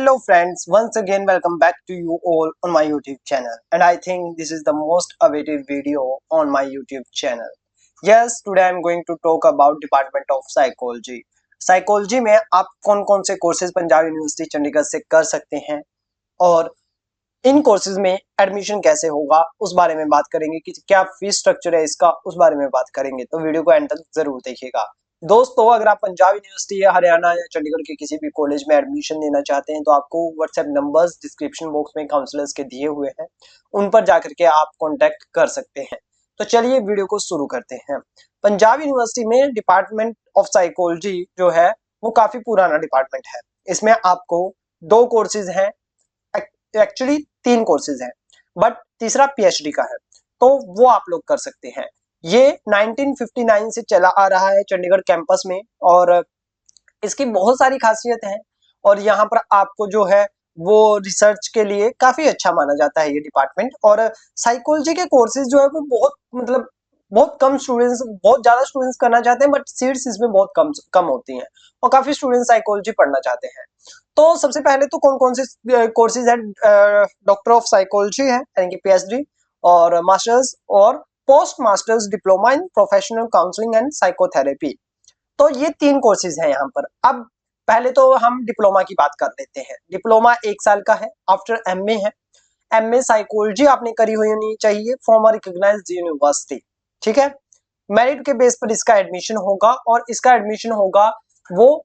Hello friends, once again welcome back to you all on my YouTube channel, and I think this is the most awaited video on my YouTube channel. Yes, today I am going to talk about Department of Psychology. Psychology में आप कौन कौन से courses Punjab university Chandigarh से कर सकते हैं और इन कोर्सेज में एडमिशन कैसे होगा उस बारे में बात करेंगे कि क्या फीस स्ट्रक्चर है इसका, उस बारे में बात करेंगे, तो वीडियो को एंड तक जरूर देखिएगा। दोस्तों, अगर आप पंजाब यूनिवर्सिटी या हरियाणा या चंडीगढ़ के किसी भी कॉलेज में एडमिशन लेना चाहते हैं तो आपको व्हाट्सएप नंबर्स डिस्क्रिप्शन बॉक्स में काउंसलर्स के दिए हुए हैं, उन पर जाकर के आप कॉन्टेक्ट कर सकते हैं। तो चलिए वीडियो को शुरू करते हैं। पंजाब यूनिवर्सिटी में डिपार्टमेंट ऑफ साइकोलॉजी जो है वो काफी पुराना डिपार्टमेंट है। इसमें आपको 2 कोर्सेज हैं, एक्चुअली 3 कोर्सेज हैं, बट तीसरा पीएचडी का है, तो वो आप लोग कर सकते हैं। ये 1959 से चला आ रहा है चंडीगढ़ कैंपस में और इसकी बहुत सारी खासियत हैं और यहाँ पर आपको जो है वो रिसर्च के लिए काफी अच्छा माना जाता है ये डिपार्टमेंट। और साइकोलॉजी के कोर्सेज जो है वो बहुत कम स्टूडेंट्स, बहुत ज्यादा स्टूडेंट्स करना चाहते हैं, बट सीट्स इसमें बहुत कम होती हैं और काफी स्टूडेंट्स साइकोलॉजी पढ़ना चाहते हैं। तो सबसे पहले तो कौन कौन से कोर्सेज है, डॉक्टर ऑफ साइकोलॉजी है यानी कि पीएचडी, और मास्टर्स और post masters diploma in professional counselling and psychotherapy. तो ये 3 कोर्सेज हैं यहाँ पर। अब पहले तो हम डिप्लोमा की बात कर लेते हैं। डिप्लोमा 1 साल का है, आफ्टर एमए है। एमए साइकोलॉजी आपने करी हुई होनी चाहिए फ्रॉम अ रिकॉग्नाइज्ड यूनिवर्सिटी, ठीक है। मेरिट के बेस पर इसका एडमिशन होगा और इसका एडमिशन होगा वो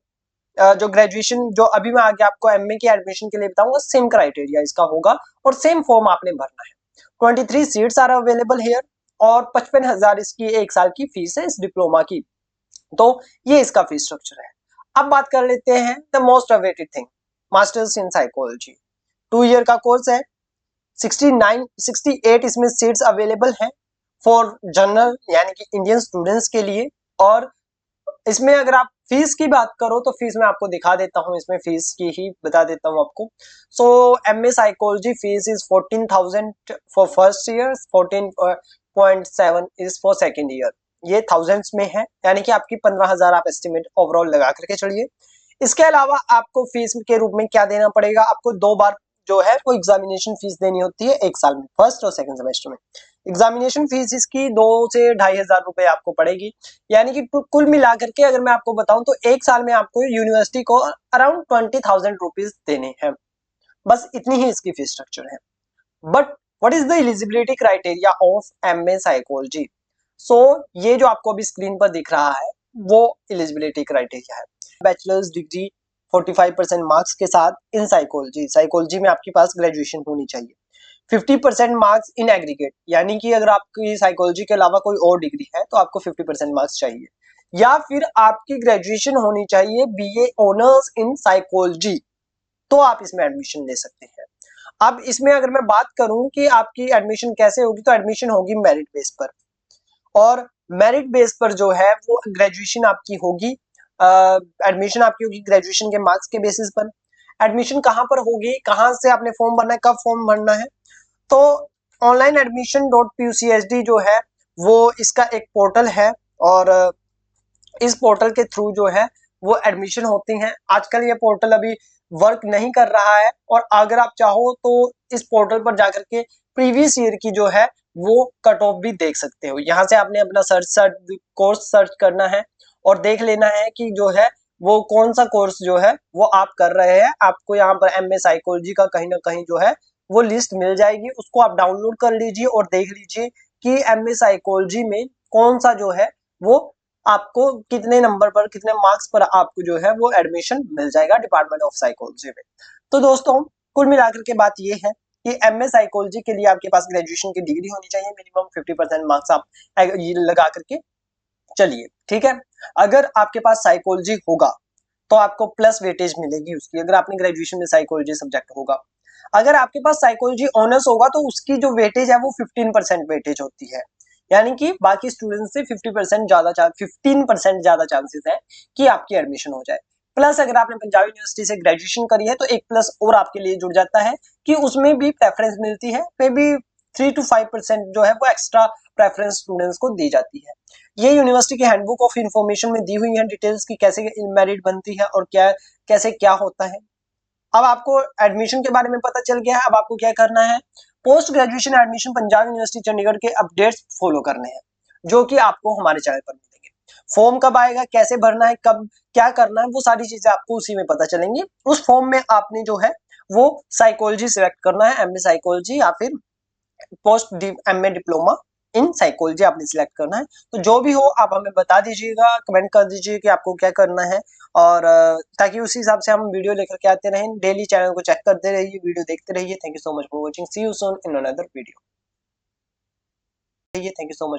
जो ग्रेजुएशन, जो अभी मैं आगे आपको एमए के एडमिशन के लिए बताऊंगा, सेम क्राइटेरिया इसका होगा और सेम फॉर्म आपने भरना है। 23 सीट्स आर अवेलेबल हियर और 55,000 इसकी 1 साल की फीस है इस डिप्लोमा की। तो ये इसका फीस स्ट्रक्चर है। अब बात कर लेते हैं the most awaited thing, masters in psychology. 2 year का कोर्स है, 68 इसमें सीट्स अवेलेबल हैं फॉर जनरल यानी कि इंडियन स्टूडेंट्स के लिए। और इसमें अगर आप फीस की बात करो तो फीस मैं आपको दिखा देता हूं, इसमें फीस की ही बता देता हूं आपको। So MA psychology fees is 14,000 for first year, 14.7 is for second year. ये थाउजेंड्स में है, यानी कि आपकी 15,000 आप एस्टिमेट ओवरऑल लगा करके चलिए। इसके अलावा आपको फीस के रूप में क्या देना पड़ेगा, आपको 2 बार जो है वो एग्जामिनेशन फीस देनी होती है 1 साल में, फर्स्ट और सेकंड सेमेस्टर में। एग्जामिनेशन फीस इसकी 2 से 2,500 रुपए आपको पड़ेगी, यानी कि कुल मिलाकर के अगर मैं आपको बताऊं तो 1 साल में आपको यूनिवर्सिटी को अराउंड 20,000 रुपीज देने हैं। बस इतनी ही इसकी फीस स्ट्रक्चर है। But what is the eligibility criteria of MA psychology? So ये जो आपको अभी स्क्रीन पर दिख रहा है वो एलिजिबिलिटी क्राइटेरिया है। बैचलर्स डिग्री 45% मार्क्स के साथ इन साइकोलॉजी, साइकोलॉजी में आपके पास ग्रेजुएशन होनी चाहिए। 50% मार्क्स इन एग्रीगेट, यानी कि अगर आपकी साइकोलॉजी के अलावा कोई और डिग्री है तो आपको 50% मार्क्स चाहिए, या फिर आपकी ग्रेजुएशन होनी चाहिए बीए ऑनर्स इन साइकोलॉजी, तो आप इसमें एडमिशन ले सकते हैं। अब इसमें अगर मैं बात करूं कि आपकी एडमिशन कैसे होगी, तो एडमिशन होगी मेरिट बेस पर, और मेरिट बेस पर जो है वो ग्रेजुएशन आपकी होगी, एडमिशन आपकी होगी ग्रेजुएशन के मार्क्स के बेसिस पर। एडमिशन कहाँ पर होगी, कहाँ से आपने फॉर्म भरना है, कब फॉर्म भरना है, तो ऑनलाइन एडमिशन .pucsd जो है वो इसका एक पोर्टल है और इस पोर्टल के थ्रू जो है वो एडमिशन होती हैं। आजकल ये पोर्टल अभी वर्क नहीं कर रहा है, और अगर आप चाहो तो इस पोर्टल पर जाकर के प्रीवियस ईयर की जो है वो कट ऑफ भी देख सकते हो। यहाँ से आपने अपना कोर्स सर्च करना है और देख लेना है कि जो है वो कौन सा कोर्स जो है वो आप कर रहे हैं। आपको यहाँ पर एमए साइकोलॉजी का कहीं ना कहीं जो है वो लिस्ट मिल जाएगी, उसको आप डाउनलोड कर लीजिए और देख लीजिए कि एमए साइकोलॉजी में कौन सा जो है वो आपको कितने नंबर पर, कितने मार्क्स पर आपको जो है वो एडमिशन मिल जाएगा डिपार्टमेंट ऑफ साइकोलॉजी में। तो दोस्तों, कुल मिलाकर के बात ये है कि एमए साइकोलॉजी के लिए आपके पास ग्रेजुएशन की डिग्री होनी चाहिए, मिनिमम 50% मार्क्स आप लगा करके चलिए, ठीक है। अगर आपके पास साइकोलॉजी होगा तो आपको प्लस वेटेज मिलेगी उसकी, अगर आपने ग्रेजुएशन में साइकोलॉजी सब्जेक्ट होगा। अगर आपके पास साइकोलॉजी ऑनर्स होगा तो उसकी जो वेटेज है वो 15% वेटेज होती है, यानी कि बाकी स्टूडेंट से 15% ज्यादा चांसेस है कि आपकी एडमिशन हो जाए। प्लस अगर आपने पंजाब यूनिवर्सिटी से ग्रेजुएशन करी है तो एक प्लस और आपके लिए जुड़ जाता है कि उसमें भी प्रेफरेंस मिलती है, मे बी 3 to 5% जो है वो एक्स्ट्रा प्रेफरेंस स्टूडेंट्स को दी जाती है। ये यूनिवर्सिटी की हैंडबुक ऑफ इंफॉर्मेशन में दी हुई है डिटेल्स की कैसे मेरिट बनती है और क्या कैसे क्या होता है। अब आपको एडमिशन के बारे में पता चल गया है। अब आपको क्या करना है, post graduation admission Punjab university Chandigarh के अपडेट्स फॉलो करने हैं, जो कि आपको हमारे चैनल पर मिलेंगे। फॉर्म कब आएगा, कैसे भरना है, कब क्या करना है, वो सारी चीजें आपको उसी में पता चलेंगी। उस फॉर्म में आपने जो है वो साइकोलॉजी सिलेक्ट करना है, एमए साइकोलॉजी या फिर post MA diploma in psychology आपने सिलेक्ट करना है। तो जो भी हो आप हमें बता दीजिएगा, कमेंट कर दीजिए कि आपको क्या करना है, और ताकि उसी हिसाब से हम वीडियो लेकर के आते रहें। डेली चैनल को चेक करते रहिए, वीडियो देखते रहिए। Thank you so much for watching, see you soon in another video. Thank you so much.